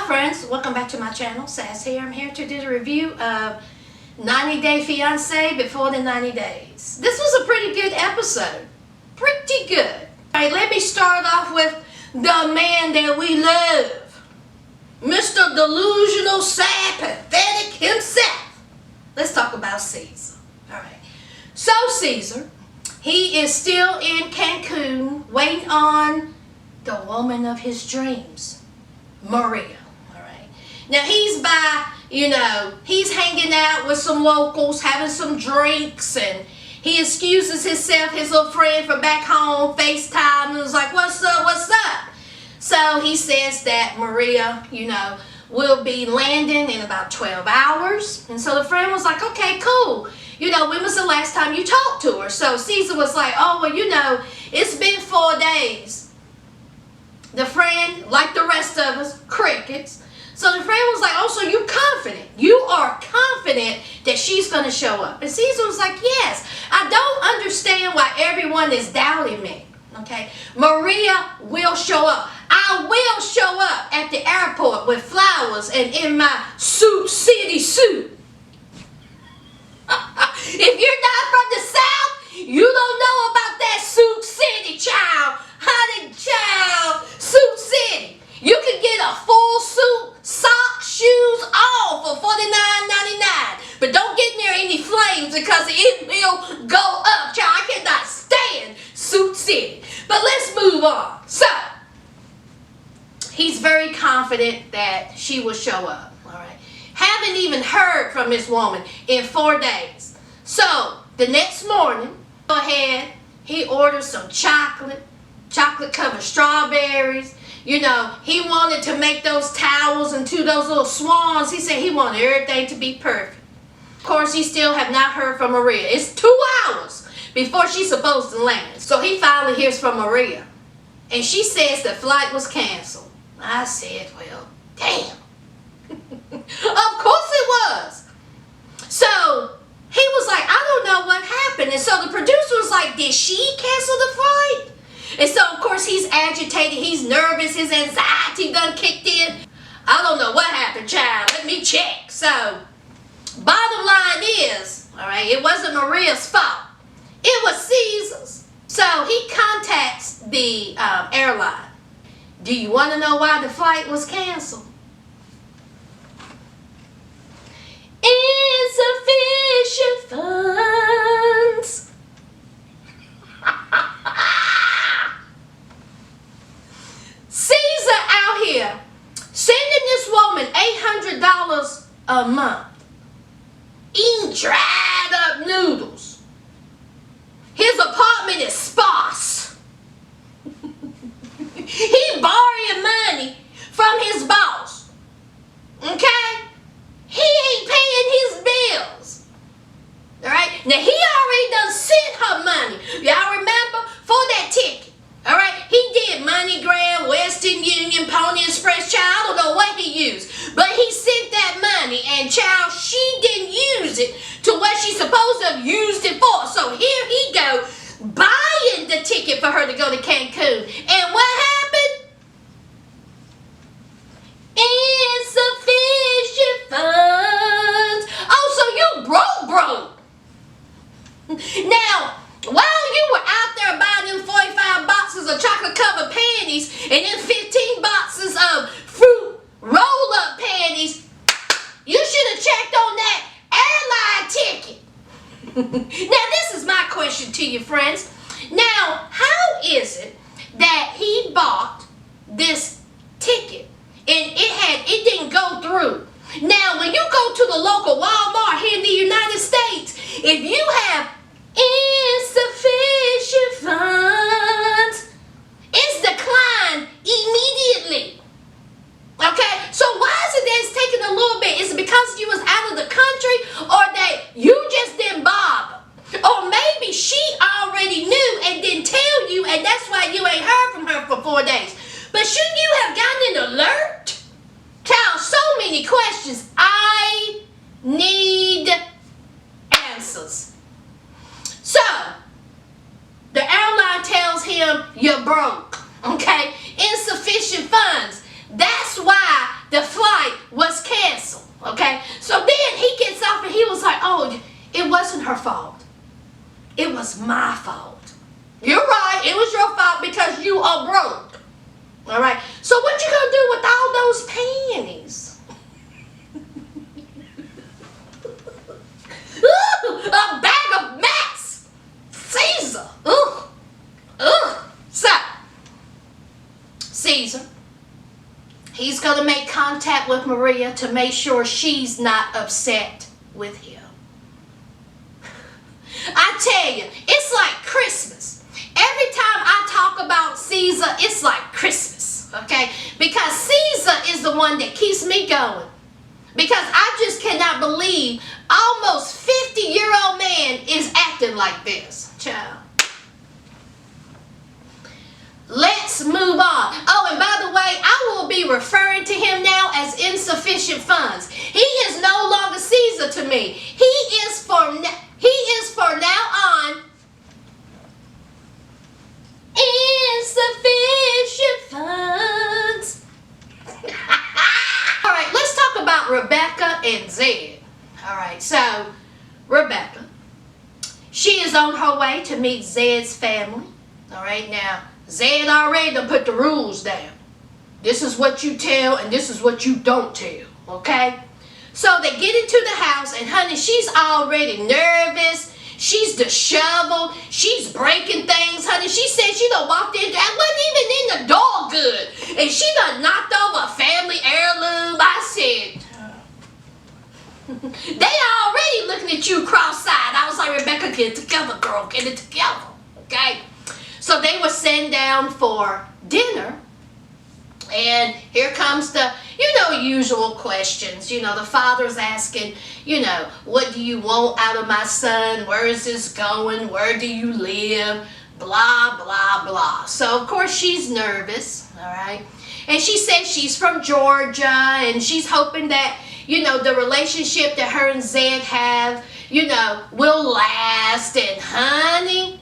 Hi friends, welcome back to my channel. Sas here. I'm here to do the review of 90 Day Fiancé before the 90 days. This was a pretty good episode. Pretty good. Alright, let me start off with the man that we love. Mr. Delusional, sad, pathetic himself. Let's talk about Caesar. Alright. So Caesar, he is still in Cancun waiting on the woman of his dreams. Maria. Alright. Now he's he's hanging out with some locals, having some drinks, and he excuses himself, his little friend from back home, FaceTime, and was like, what's up, what's up? So he says that Maria, will be landing in about 12 hours. And so the friend was like, okay, cool. When was the last time you talked to her? So Caesar was like, oh, well, it's been 4 days. The friend, like the rest of us, crickets. So the friend was like, oh, so you're confident. You are confident that she's going to show up. And Caesar was like, yes. I don't understand why everyone is doubting me. Okay? Maria will show up. I will show up at the airport with flowers and in my Suit City suit. If you're not from the South, you don't know about that Suit City, child. Honey, child, Suit City. You can get a full suit, socks, shoes, all for $49.99. But don't get near any flames because it will go up, child. I cannot stand Suit City. But let's move on. So, he's very confident that she will show up. All right. Haven't even heard from this woman in 4 days. So, the next morning, go ahead, he orders some chocolate covered strawberries. He wanted to make those towels into those little swans. He said he wanted everything to be perfect. Of course, he still have not heard from Maria. It's 2 hours before she's supposed to land. So he finally hears from Maria. And she says the flight was canceled. I said, well, damn. Of course it was. So he was like, I don't know what happened. And so the producer was like, did she cancel the flight? And so, of course, he's agitated, he's nervous, his anxiety done kicked in. I don't know what happened, child. Let me check. So, bottom line is, all right, it wasn't Maria's fault. It was Caesar's. So, he contacts the airline. Do you want to know why the flight was canceled? Insufficient funds. Caesar out here sending this woman $800 a month, eating dried up noodles. His apartment is sparse. He borrowing money from his boss. Okay? He ain't paying his bills. Alright? Now he already done sent her money. Y'all remember? For that ticket. Alright? He did MoneyGram, Western Union, Pony Express. Child, I don't know what he used. But he sent that money. And child, she didn't use it to what she's supposed to have used it for. So here he go, buying the ticket for her to go to Cancun. And what happened? Insufficient funds. Oh, so you broke. Now, while you were out there buying them 45 boxes of chocolate covered panties and then 15 boxes of fruit roll-up panties, you should have checked on that airline ticket. Now, this is my question to you, friends. Now, how is it that he bought this ticket and it didn't go through? Now, when you go to the local Walmart here in the United States, if you have insufficient funds, it's declined immediately. Okay? So why is it that it's taking a little bit? Is it because you was out of the country or that you just didn't bother? Or maybe she already knew and didn't tell you and that's why you ain't heard from her for 4 days. But shouldn't you have gotten an alert? Child, so many questions. I need answers. fault. You're right. It was your fault because you are broke. All right. So what you gonna do with all those panties? Ooh, a bag of mess. Caesar. Ugh. Ugh. So, Caesar, he's gonna make contact with Maria to make sure she's not upset with him. I tell you, it's like Christmas. Every time I talk about Caesar, it's like Christmas, okay? Because Caesar is the one that keeps me going. Because I just cannot believe almost 50-year-old man is acting like this, child. Let's move on. Oh, and by the way, I will be referring to him now as insufficient funds. He is no longer Caesar to me. He is for now on insufficient funds. All right, let's talk about Rebecca and Zed. All right, so Rebecca, she is on her way to meet Zed's family. All right, now Zed already done put the rules down. This is what you tell and this is what you don't tell, okay? So they get into the house and honey, she's already nervous. She's disheveled. She's breaking things, honey. She said she done walked in. I wasn't even in the door good. And she done knocked over a family heirloom. I said, they already looking at you cross-eyed. I was like, Rebecca, get it together, girl. Get it together, okay? So they were sitting down for dinner. And here comes the, usual questions. The father's asking, what do you want out of my son? Where is this going? Where do you live? Blah, blah, blah. So, of course, she's nervous, all right? And she says she's from Georgia, and she's hoping that, the relationship that her and Zed have, will last. And, honey,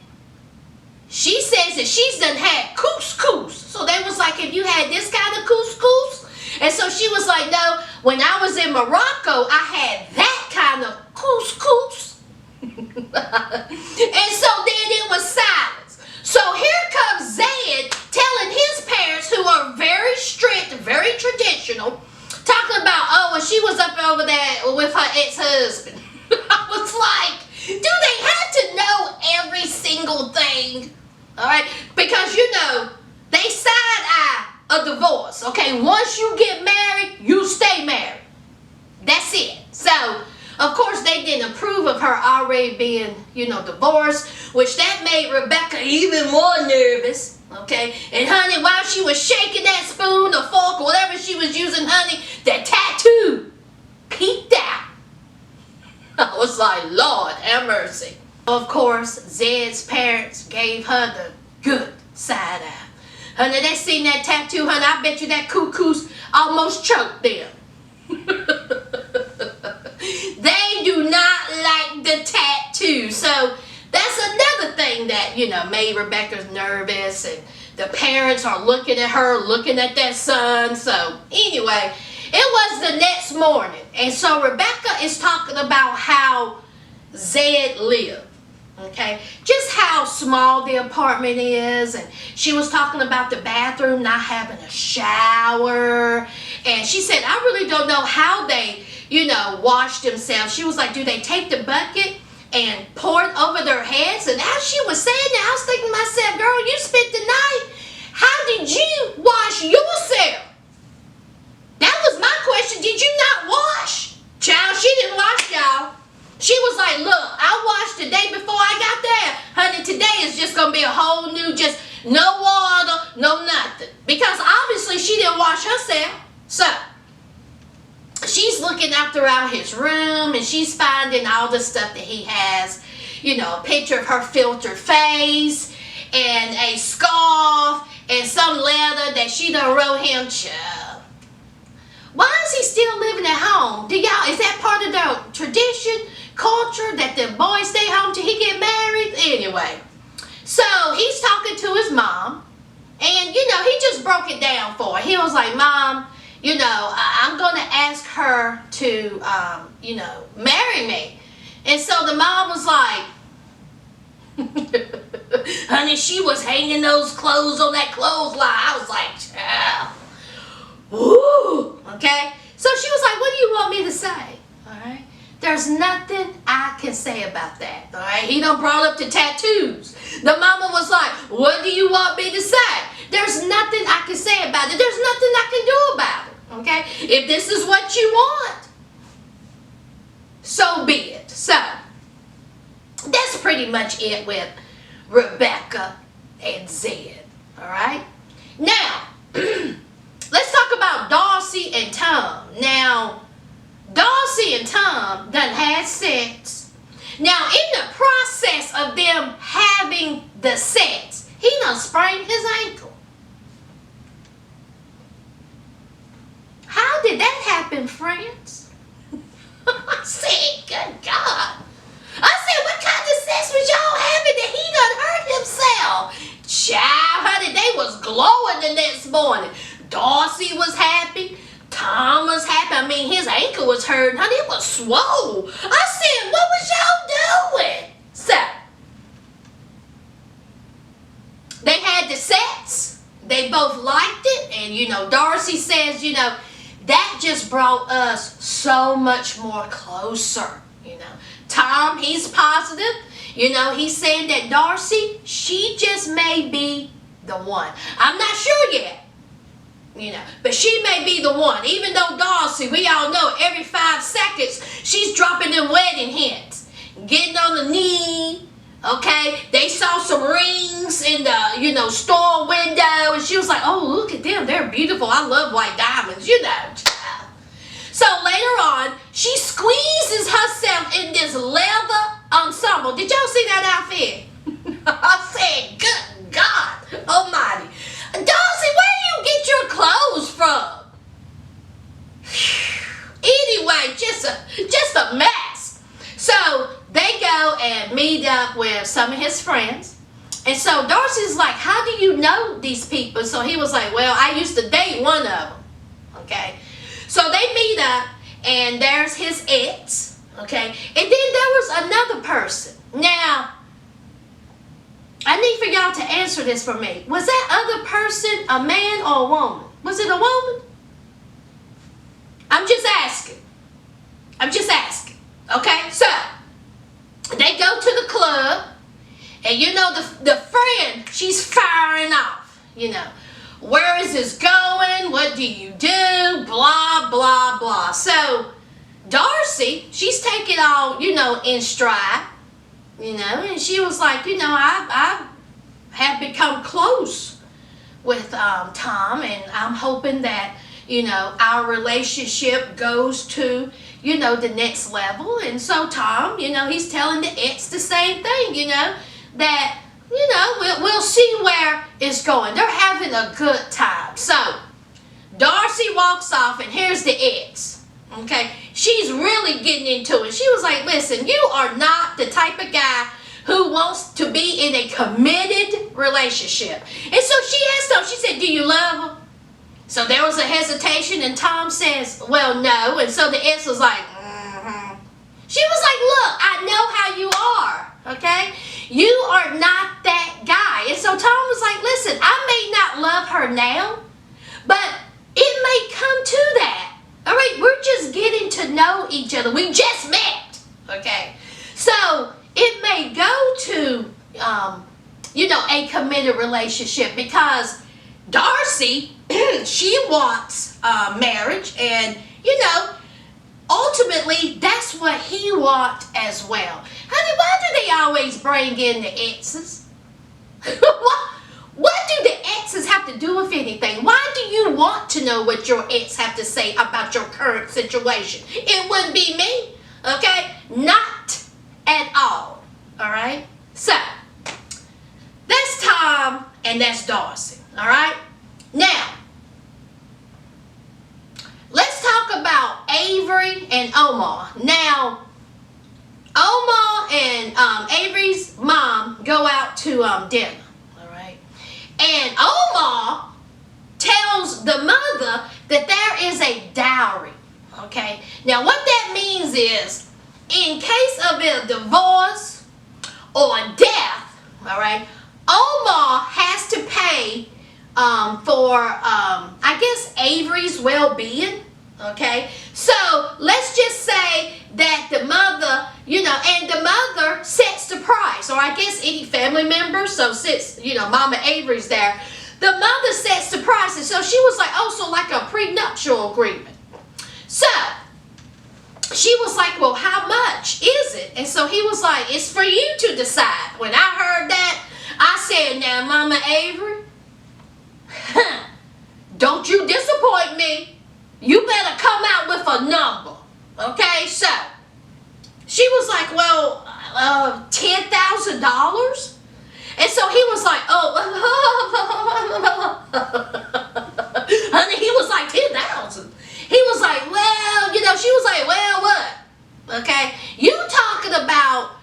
she says that she's done had couscous. So they was like, have you had this kind of couscous? And so she was like, no, when I was in Morocco, I had that kind of couscous. And so then it was silence. So here comes Zed telling his parents, who are very strict, very traditional, talking about, oh, well, she was up over there with her ex-husband. I was like, do they have to know every single thing? All right, because they side-eye a divorce, okay? Once you get married, you stay married. That's it. So, of course, they didn't approve of her already being, divorced, which that made Rebecca even more nervous, okay? And, honey, while she was shaking that spoon or fork or whatever she was using, honey, that tattoo peeked out. I was like, Lord, have mercy. Of course, Zed's parents gave her the good side eye. Honey, they seen that tattoo, honey, I bet you that couscous almost choked them. They do not like the tattoo. So that's another thing that, made Rebecca nervous. And the parents are looking at her, looking at their son. So anyway, it was the next morning. And so Rebecca is talking about how Zed lived. Okay, just how small the apartment is, and she was talking about the bathroom not having a shower, and she said, I really don't know how they, wash themselves. She was like, do they take the bucket and pour it over their heads? And as she was saying that, I was thinking to myself, girl, you spent the night. How did you wash yourself? That was my question. Did you not wash? Child, she didn't wash, y'all. She was like, look, I washed the day before I got there. Honey, today is just going to be a whole new, just no water, no nothing. Because obviously she didn't wash herself. So, she's looking out throughout his room and she's finding all the stuff that he has. A picture of her filtered face and a scarf and some letter that she done wrote him, child. Why is he still living at home? Is that part of their tradition? Culture that the boy stay home till he get married? Anyway, so he's talking to his mom, and he just broke it down for her. He was like, Mom, I'm gonna ask her to marry me. And so the mom was like Honey, she was hanging those clothes on that clothesline. I was like, child. Woo. Okay? So she was like, what do you want me to say? All right? There's nothing I can say about that. All right? He done brought up the tattoos. The mama was like, what do you want me to say? There's nothing I can say about it. There's nothing I can do about it. Okay? If this is what you want, so be it. So, that's pretty much it with Rebecca and Zed. Alright? Now, let's talk about Darcy and Tom. Now, Darcy and Tom done had sex. Now, in the process of them having the sex, he done sprained his ankle. How did that happen, friends? I said, good God. I said, what kind of sex was y'all having that he done hurt himself? Child, honey, they was glowing the next morning. Darcy was happy. Tom was happy. I mean, his ankle was hurting. Honey, it was swole. I said, what was y'all doing? So, they had the sex. They both liked it. And, you know, Darcy says, you know, that just brought us so much more closer, you know. Tom, he's positive. You know, he's saying that Darcy, she just may be the one. I'm not sure yet, you know, but she may be the one. Even though Darcy, we all know every 5 seconds, she's dropping them wedding hints. Getting on the knee, okay? They saw some rings in the, you know, store window, and she was like, oh, look at them. They're beautiful. I love white diamonds, you know. So later on, she squeezes herself in this leather ensemble. Did y'all see that outfit? I said, good God almighty. Darcy, where do you get your clothes from? Anyway, just a mess. So they go and meet up with some of his friends. And so Darcy's like, how do you know these people? So he was like, well, I used to date one of them. Okay. So they meet up, and there's his ex, okay? And then there was another person. Now, I need for y'all to answer this for me. Was that other person a man or a woman? Was it a woman? I'm just asking. Okay? So, they go to the club, and you know the friend, she's firing off, you know. Where is this going? What do you do? Blah, blah, blah. So, Darcy, she's taking all, you know, in stride, you know, and she was like, you know, I have become close with Tom, and I'm hoping that, you know, our relationship goes to, you know, the next level. And so Tom, you know, he's telling the ex the same thing, you know, that, you know, we'll see where it's going. They're having a good time. So, Darcy walks off, and here's the ex. Okay? She's really getting into it. She was like, listen, you are not the type of guy who wants to be in a committed relationship. And so she asked him, she said, do you love him? So there was a hesitation, and Tom says, well, no. And so the ex was like, mm-hmm. She was like, look, I know how you are, okay? You are not that guy. And so Tom was like, listen, I may not love her now, but it may come to that. All right, we're just getting to know each other. We just met, okay? So it may go to, you know, a committed relationship, because Darcy, she wants marriage, and, you know, ultimately, that's what he wants as well. Honey, why do they always bring in the exes? What do the exes have to do with anything? Why do you want to know what your ex have to say about your current situation? It wouldn't be me, okay? Not at all, all right? So, that's Tom and that's Darcy, all right? Now, let's talk about Avery and Omar. Now, Omar and Avery's mom go out to dinner, all right? And Omar tells the mother that there is a dowry, okay? Now, what that means is, in case of a divorce or death, all right, Omar has to pay for, I guess, Avery's well-being. Okay, so let's just say that the mother, and the mother sets the price, or I guess any family member. So since, Mama Avery's there, the mother sets the price. And so she was like, oh, so like a prenuptial agreement. So she was like, well, how much is it? And so he was like, it's for you to decide. When I heard that, I said, now, Mama Avery, don't you disappoint me. You better come out with a number. Okay, so she was like, well, $10,000. And so he was like, oh, honey, he was like, 10,000. He was like, well, she was like, well, what? Okay, you talking about,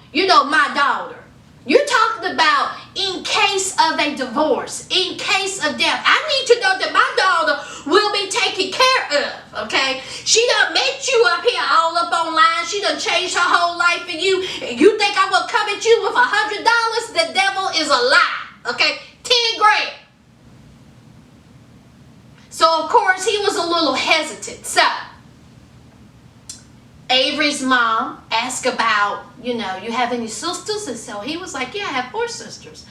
my daughter. You're talking about in case of a divorce, in case of death. I need to know that my daughter will be taken care of, okay? She done met you up here all up online. She done changed her whole life for you. And you think I will come at you with $100? The devil is a lie, okay? 10 grand. So, of course, he was a little hesitant. So, Avery's mom asked about, you have any sisters? And so he was like, yeah, I have 4 sisters.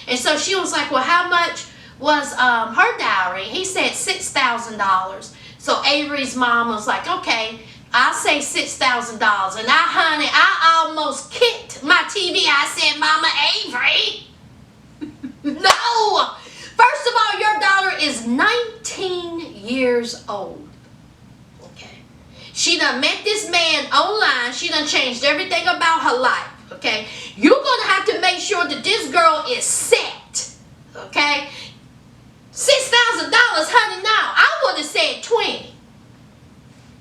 And so she was like, well, how much was her dowry? He said $6,000. So Avery's mom was like, okay, I'll say $6,000. And I almost kicked my TV. I said, Mama Avery, no. First of all, your daughter is 19 years old. She done met this man online. She done changed everything about her life, okay? You're going to have to make sure that this girl is set, okay? $6,000, honey, no. I would have said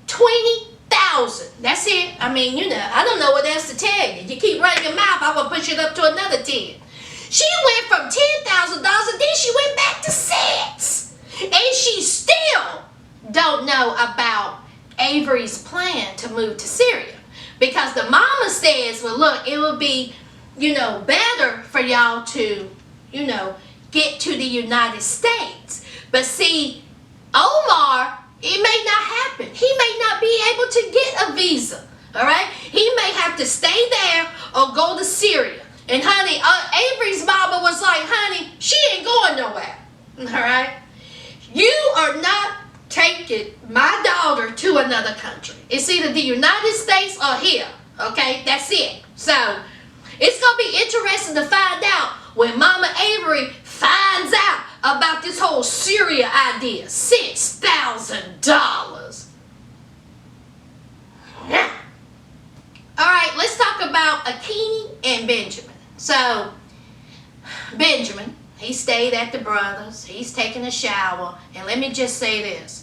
20,000. That's it. I mean, I don't know what else to tell you. You keep running your mouth, I will push it up to another 10. She went from $10,000 and then she went back to 6. And she still don't know about Avery's plan to move to Syria, because the mama says, well, look, it would be, better for y'all to, get to the United States. But see, Omar, it may not happen. He may not be able to get a visa, all right? He may have to stay there or go to Syria. And honey, Avery's mama was like, honey, she ain't going nowhere, all right? You are not taking my daughter to another country. It's either the United States or here. Okay, that's it. So it's gonna be interesting to find out when Mama Avery finds out about this whole Syria idea. $6,000. Yeah. All right, let's talk about Akini and Benjamin. So Benjamin, he stayed at the brothers. He's taking a shower. And let me just say this.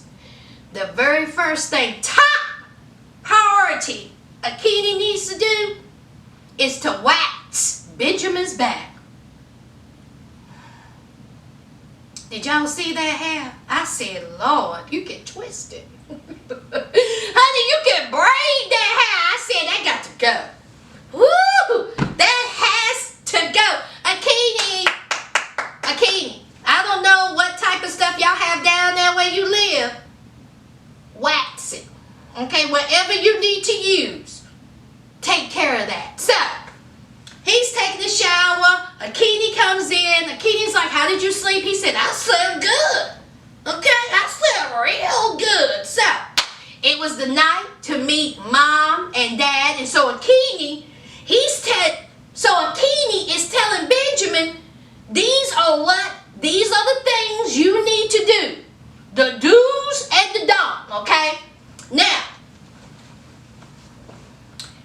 The very first thing, top priority, Akini needs to do is to wax Benjamin's back. Did y'all see that hair? I said, Lord, you can twist it. Honey, you can braid that hair. I said, that got to go. Woo! That has to go. Akini, I don't know what type of stuff y'all have down there where you live. Wax it. Okay, whatever you need to use, take care of that. So, he's taking a shower. Akini comes in. Akini's like, how did you sleep? He said, I slept good. Okay, I slept real good. So, it was the night to meet Mom and Dad. And so Akini is telling Benjamin, these are the things you need to do. The do's and the don'ts, okay? Now,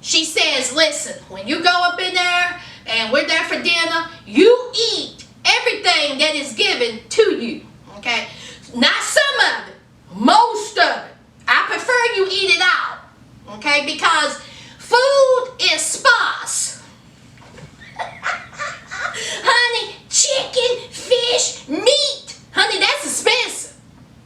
she says, listen, when you go up in there and we're there for dinner, you eat everything that is given to you, okay? Not some of it, most of it. I prefer you eat it all, okay? Because food is sparse. Honey, chicken, fish, meat. Honey, that's expensive.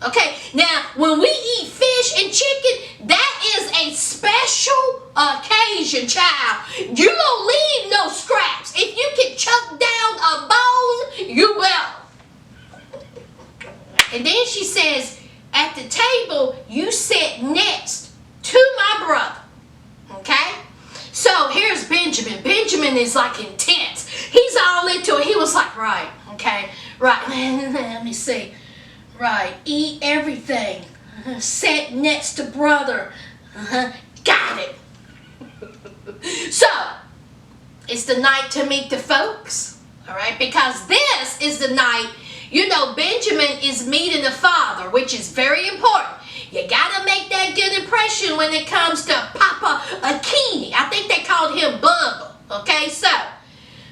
Okay, now when we eat fish and chicken, that is a special occasion, child. You don't leave no scraps. If you can chuck down a bone, Benjamin is like intense. He's all into it. He was like, right, okay, right. Let me see. Right, eat everything. Sit next to brother. Got it. So, it's the night to meet the folks. All right, because this is the night, you know, Benjamin is meeting the father, which is very important. You gotta make that good impression when it comes to Papa Akini. I think they called him Bubba. Okay, so,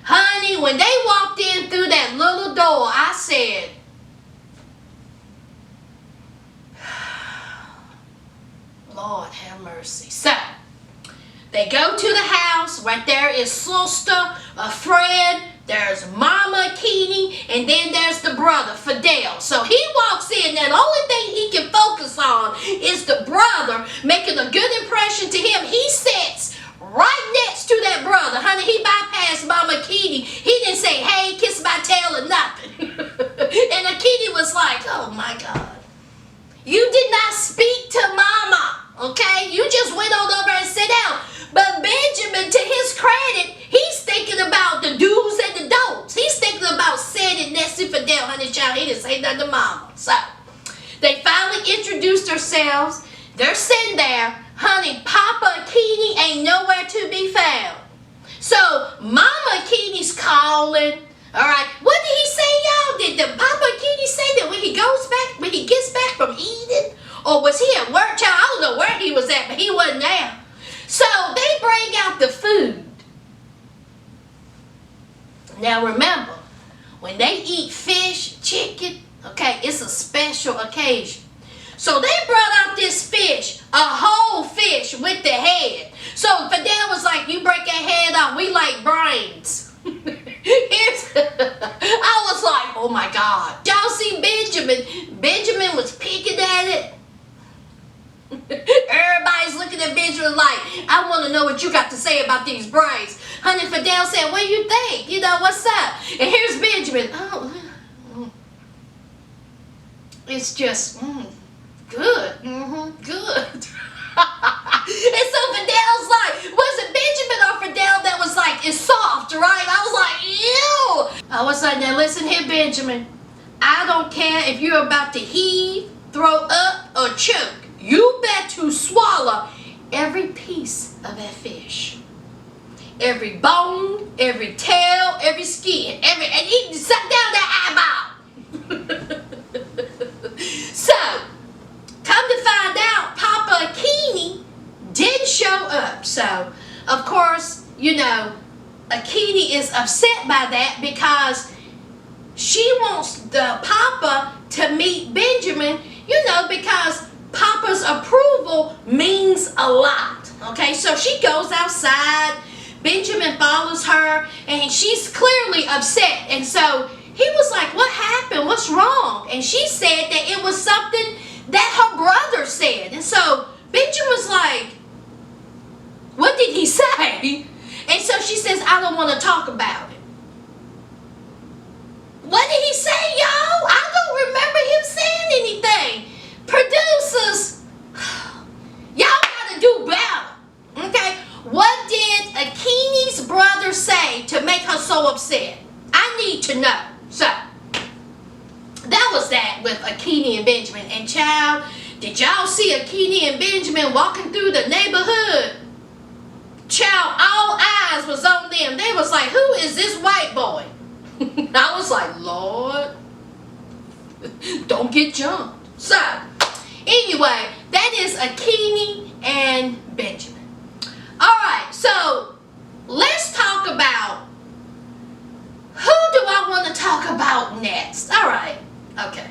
honey, when they walked in through that little door, I said, Lord have mercy. So, they go to the house. Right there is sister, Fred. There's Mama Akini, and then there's the brother, Fidel. So he walks in, and the only thing he can focus on is the brother, making a good impression to him. He sits right next to that brother. Honey, he bypassed Mama Akini. He didn't say, hey, kiss my tail or nothing. And Akini was like, oh my God. You did not speak to Mama, okay? You just went on over and sat down. But Benjamin, to his credit, he's thinking about the do's and the don'ts. He's thinking about sitting next to Fidel, honey child. He didn't say nothing to Mama. So, they finally introduced themselves. They're sitting there. Honey, Papa Akini ain't nowhere to be found. So, Mama Akini's calling. All right. What did he say, y'all? Did the Papa Akini say that when he gets back from eating? Or was he at work, child? I don't know where he was at, but he wasn't there. So they bring out the food. Now remember, when they eat fish, chicken, okay, it's a special occasion. So they brought out this fish, a whole fish with the head. So Fidel was like, you break that head off, we like brains. I was like, oh my God. Y'all see Benjamin? Benjamin was picking at it. Everybody's looking at Benjamin like, I want to know what you got to say about these brains. Honey, Fidel said, what do you think? You know, what's up? And here's Benjamin. Oh, it's just good. Good. And so Fidel's like, was it Benjamin or Fidel that was like, it's soft, right? I was like, ew. I was like, now listen here, Benjamin. I don't care if you're about to heave, throw up, or choke. You bet to swallow every piece of that fish. Every bone, every tail, every skin, and eat, suck down that eyeball. So, come to find out, Papa Akini didn't show up. So, of course, you know, Akini is upset by that because she wants the Papa to meet Benjamin, you know, because Papa's approval means a lot. Okay, so she goes outside. Benjamin follows her, and she's clearly upset. And so he was like, what happened? What's wrong? And she said that it was something that her brother said. And so Benjamin was like, what did he say? And so she says, I don't want to talk about it. What did he say, y'all? I don't remember him saying anything. Producers, y'all gotta do better. Okay? What did Akini's brother say to make her so upset? I need to know. So, that was that with Akini and Benjamin. And child, did y'all see Akini and Benjamin walking through the neighborhood? Child, all eyes was on them. They was like, who is this white boy? I was like, Lord, don't get jumped. So, anyway, that is Akini and Benjamin. Alright, so let's talk about who do I want to talk about next. Alright, okay.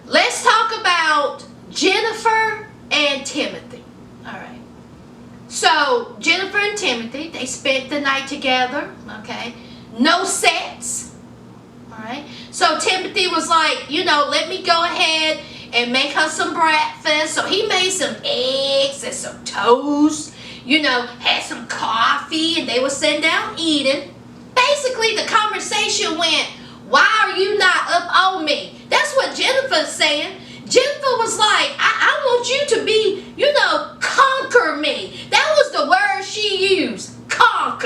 Let's talk about Jennifer and Timothy. Alright. So, Jennifer and Timothy, they spent the night together. Okay. No sex. Alright. So Timothy was like, you know, let me go ahead and make her some breakfast. So he made some eggs and some toast, you know, had some coffee, and they were sitting down eating. Basically, the conversation went, why are you not up on me? That's what Jennifer's saying. Jennifer was like, I want you to be, you know, conquer me. That was the word she used, conquer.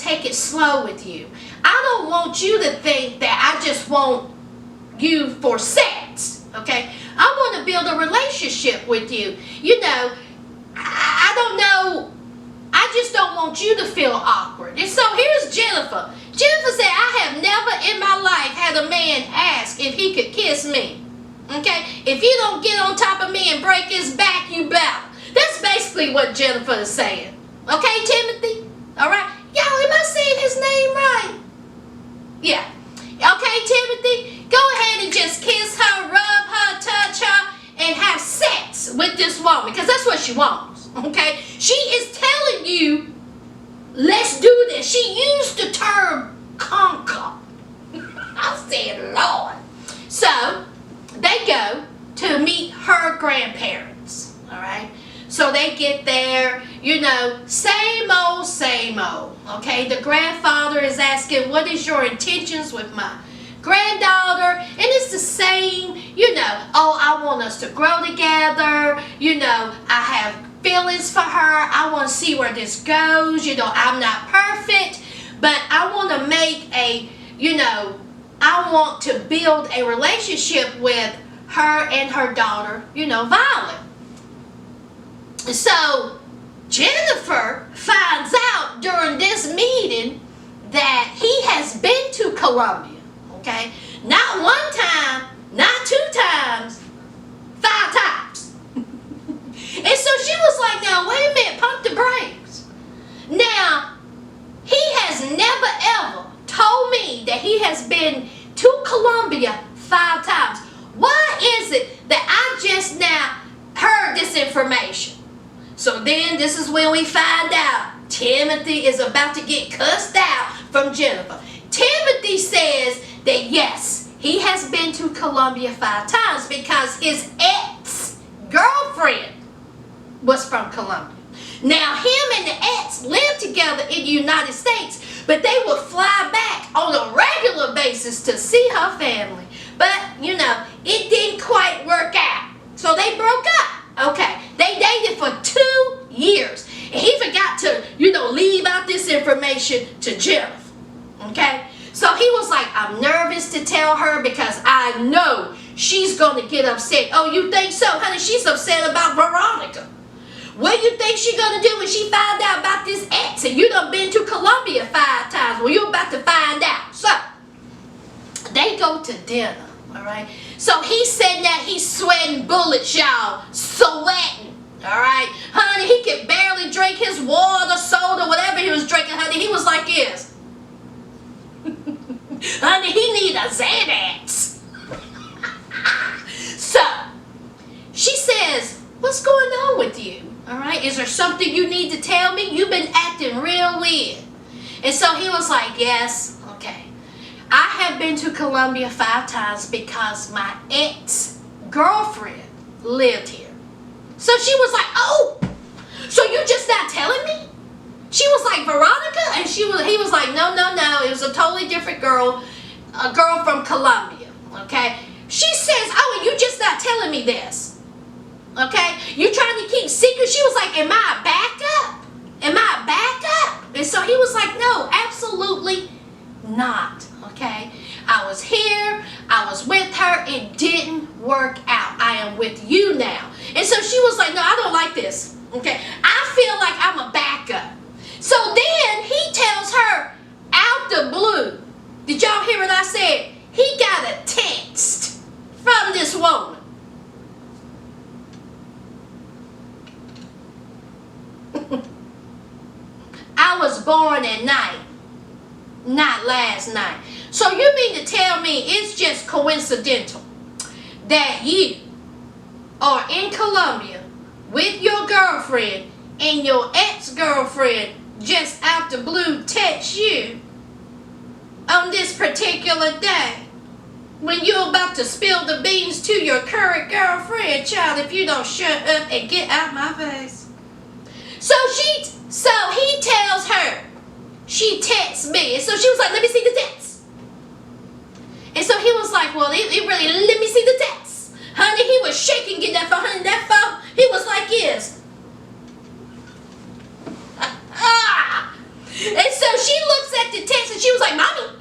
take it slow with you. I don't want you to think that I just want you for sex, okay? I want to build a relationship with you. You know, I don't know. I just don't want you to feel awkward. And so here's Jennifer. Jennifer said, I have never in my life had a man ask if he could kiss me. Okay? If you don't get on top of me and break his back, you better. That's basically what Jennifer is saying. Okay, Timothy? Alright? Y'all, am I saying his name right? Yeah. Okay, Timothy? Go ahead and just kiss her, rub her, touch her, and have sex with this woman. Because that's what she wants. Okay? She is telling you, let's do this. She used the term conquer. I said, Lord. So, they go to meet her grandparents. Alright? So they get there, you know, same old, same old. Okay, the grandfather is asking, what is your intentions with my granddaughter? And it's the same, you know, oh, I want us to grow together. You know, I have feelings for her. I want to see where this goes. You know, I'm not perfect, but I want to make a, you know, I want to build a relationship with her and her daughter, you know, Violet. So Jennifer finds out during this meeting that he has been to Colombia, okay? Not one time, not 2 times, 5 times. And so she was like, now wait a minute, pump the brakes. Now, he has never ever told me that he has been to Colombia 5 times. Why is it that I just now heard this information? So then this is when we find out Timothy is about to get cussed out from Jennifer. Timothy says that yes, he has been to Colombia 5 times because his ex-girlfriend was from Colombia. Now him and the ex lived together in the United States, but they would fly back on a regular basis to see her family. But, you know, it didn't quite work out. So they broke up. Okay. They dated for 2 years. And he forgot to, you know, leave out this information to Jeff. Okay? So he was like, I'm nervous to tell her because I know she's going to get upset. Oh, you think so? Honey, she's upset about Veronica. What do you think she's going to do when she find out about this ex? And you done been to Colombia 5 times. Well, you're about to find out. So, they go to dinner. All right? So he said that he's sweating bullets, y'all. Sweating. All right? Honey, he could barely drink his water, soda, whatever he was drinking, honey. He was like this. Honey, he need a Xanax. So, she says, what's going on with you? All right? Is there something you need to tell me? You've been acting real weird. And so he was like, yes, okay. I have been to Colombia 5 times because my ex-girlfriend lived here. So she was like, oh, so you just not telling me? She was like, Veronica? And he was like, no. It was a totally different girl, a girl from Colombia, okay? She says, oh, and you just not telling me this, okay? You trying to keep secrets? She was like, am I a backup? Am I a backup? And so he was like, no, absolutely not. Okay, I was here, I was with her, it didn't work out. I am with you now. And so she was like, no, I don't like this. Okay, I feel like I'm a backup. So then he tells her out the blue, did y'all hear what I said? He got a text from this woman. I was born at night, not last night. So you mean to tell me it's just coincidental that you are in Colombia with your girlfriend and your ex-girlfriend just out the blue text you on this particular day when you're about to spill the beans to your current girlfriend, child, if you don't shut up and get out my face. So he tells her, she texts me, and so she was like, let me see the text. And so he was like, well, it really, let me see the text. Honey, he was shaking, getting that phone. Honey, that phone, he was like this. And so she looks at the text and she was like, Mommy,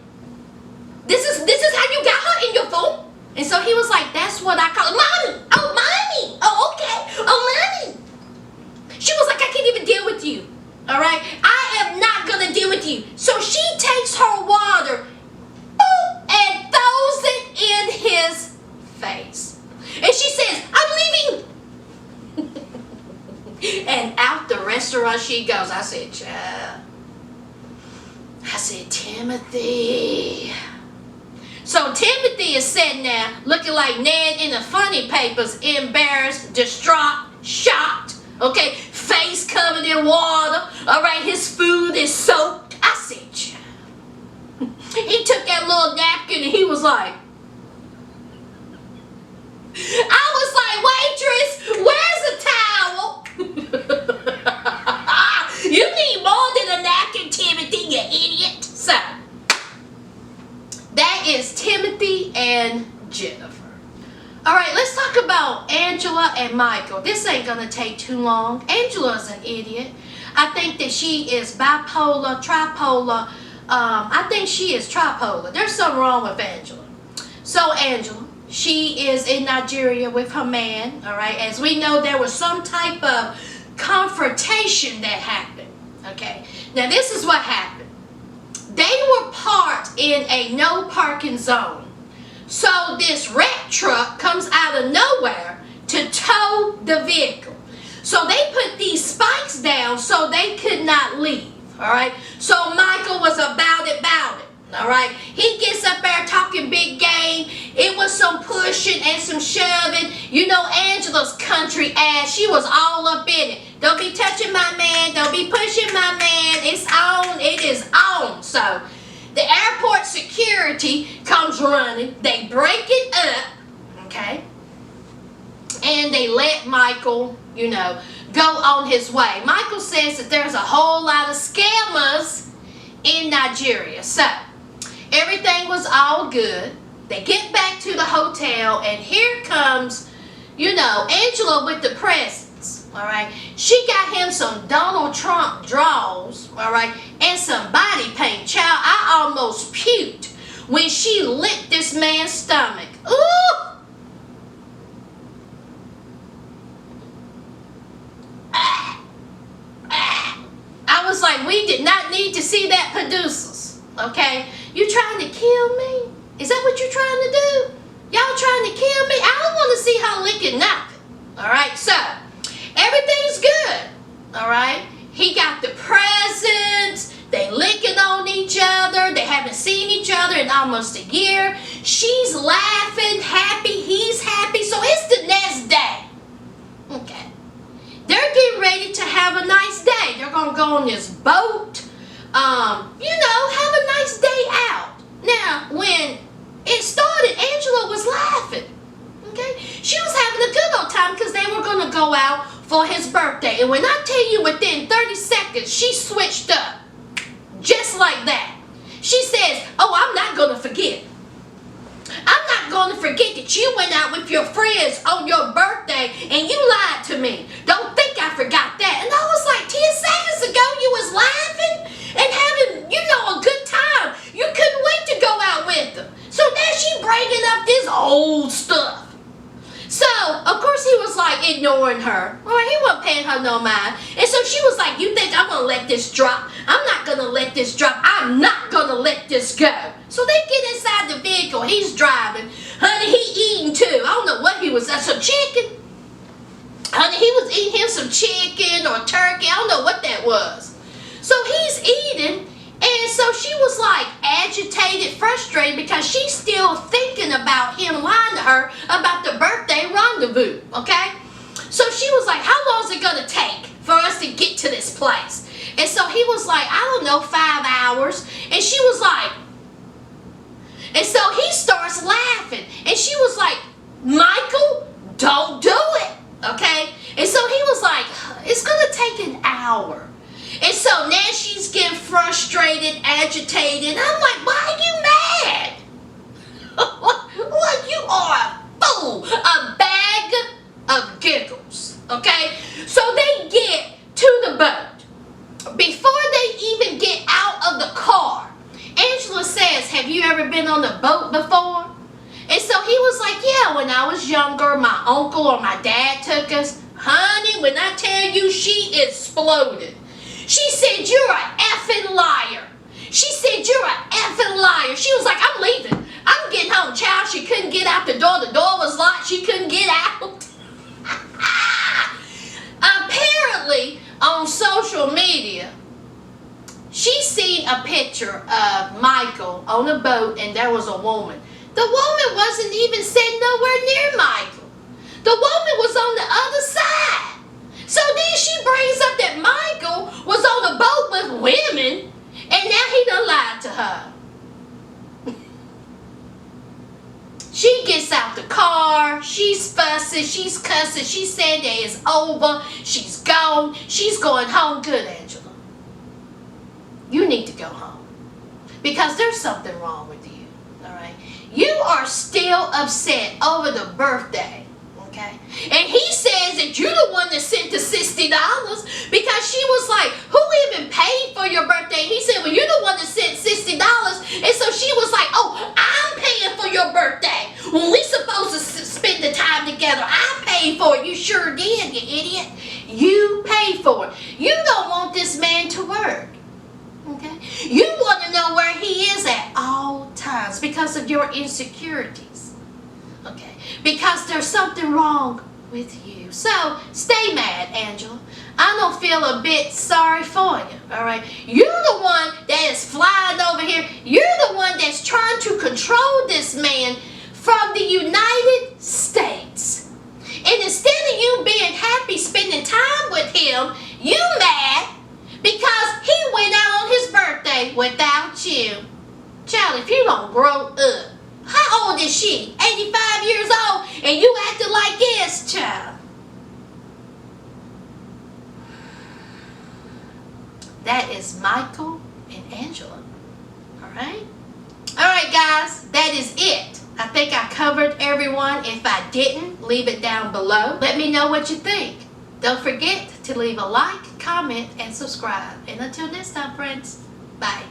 this is how you got her in your phone? And so he was like, that's what I call it. Mommy! Oh, Mommy! Oh, okay. Oh, Mommy! She was like, I can't even deal with you. All right? I am not going to deal with you. So she takes her water and throws it in his face. And she says, I'm leaving. And out the restaurant she goes. I said, child. I said, Timothy. So Timothy is sitting there looking like Ned in the funny papers, embarrassed, distraught, shocked, okay, face covered in water, all right, his food is soaked. I said, child. He took that little napkin and he was like, I was like, waitress, where's the towel? You need more than a napkin, Timothy, you idiot. So, that is Timothy and Jennifer. All right, let's talk about Angela and Michael. This ain't going to take too long. Angela's an idiot. I think that she is bipolar, tripolar. I think she is tripolar. There's something wrong with Angela. So Angela, she is in Nigeria with her man. All right, as we know, there was some type of confrontation that happened. Okay, now this is what happened. They were parked in a no parking zone. So this wreck truck comes out of nowhere to tow the vehicle. So they put these spikes down so they could not leave. All right. So Michael was about it. All right. He gets up there talking big game. It was some pushing and some shoving. You know, Angela's country ass, she was all up in it. Don't be touching my man. Don't be pushing my man. It's on. It is on. So the airport security comes running. They break it up. Okay. And they let Michael, you know, go on his way. Michael says that there's a whole lot of scammers in Nigeria. So everything was all good. They get back to the hotel and here comes, you know, Angela with the presents. All right. She got him some Donald Trump drawers. All right. And some body paint. Child, I almost puked when she licked this man's stomach. Ooh. I was like, we did not need to see that, producers. Okay? You trying to kill me? Is that what you're trying to do? Y'all trying to kill me? I don't want to see her licking nothing. Alright, so everything's good. Alright? He got the presents. They licking on each other. They haven't seen each other in almost a year. She's laughing, happy. He's happy. So it's the next day. Okay. They're getting ready to have a nice day. They're going to go on this boat. You know, have a nice day out. Now, when it started, Angela was laughing. Okay? She was having a good old time because they were going to go out for his birthday. And when I tell you within 30 seconds, she switched up. Just like that. She says, oh, I'm not going to forget. I'm not going to forget that you went out with your friends on your birthday and you lied to me. Don't think I forgot that. And I was like, 10 seconds ago you was laughing and having, you know, a good time. You couldn't wait to go out with them. So now she bringing up this old stuff. So, of course, he was like ignoring her. Or he wasn't paying her no mind. And so she was like, you think I'm going to let this drop? I'm not going to let this drop. I'm not going to let this go. So they get inside the vehicle. He's driving. Honey, he eating too. I don't know what he was. Some chicken. Honey, he was eating him some chicken or turkey. I don't know what that was. So he's eating. And so she was like agitated, frustrated because she's still thinking about him lying to her about the birthday rendezvous, okay? So she was like, how long is it going to take for us to get to this place? And so he was like, I don't know, 5 hours. And she was like, and so he starts laughing. And she was like, Michael, don't do it, okay? And so he was like, it's going to take an hour. And so now she's getting frustrated, agitated. I'm like, why are you mad? Like you are a fool. A bag of giggles. Okay? So they get to the boat. Before they even get have you ever been on a boat before? And so he was like, yeah, when I was younger, my uncle or my dad took us. Honey, when I tell you, she exploded. She said, you're an effing liar. She said, you're an effing liar. She was like, I'm leaving. I'm getting home. Child, she couldn't get out the door. The door was locked. She couldn't get out. Apparently, on social media, she seen a picture of Michael on a boat, and there was a woman. The woman wasn't even sitting nowhere near Michael. The woman was on the other side. So then she brings up that Michael was on a boat with women, and now he done lied to her. She gets out the car, she's fussing, she's cussing, she's saying that it's over, she's gone, she's going home. Good, Angela. You need to go home. Because there's something wrong with you, all right? You are still upset over the birthday, okay? And he says that you're the one that sent the $60 because she was like, who even paid for your birthday? He said, well, you're the one that sent $60. And so she was like, oh, I'm paying for your birthday. When we supposed to spend the time together, I paid for it. You sure did, you idiot. You paid for it. You don't want this man to work. Okay? You want to know where he is at all times because of your insecurities. Okay? Because there's something wrong with you. So, stay mad, Angela. I don't feel a bit sorry for you, all right? You're the one that is flying over here. You're the one that's trying to control this man from the United States. And instead of you being happy spending time with him, you mad because he went out on his birthday without you. Child, if you don't grow up, how old is she? 85 years old, and you acting like this, child. That is Michael and Angela. Alright? Alright, guys, that is it. I think I covered everyone. If I didn't, leave it down below. Let me know what you think. Don't forget to leave a like, comment, and subscribe. And until next time, friends, bye.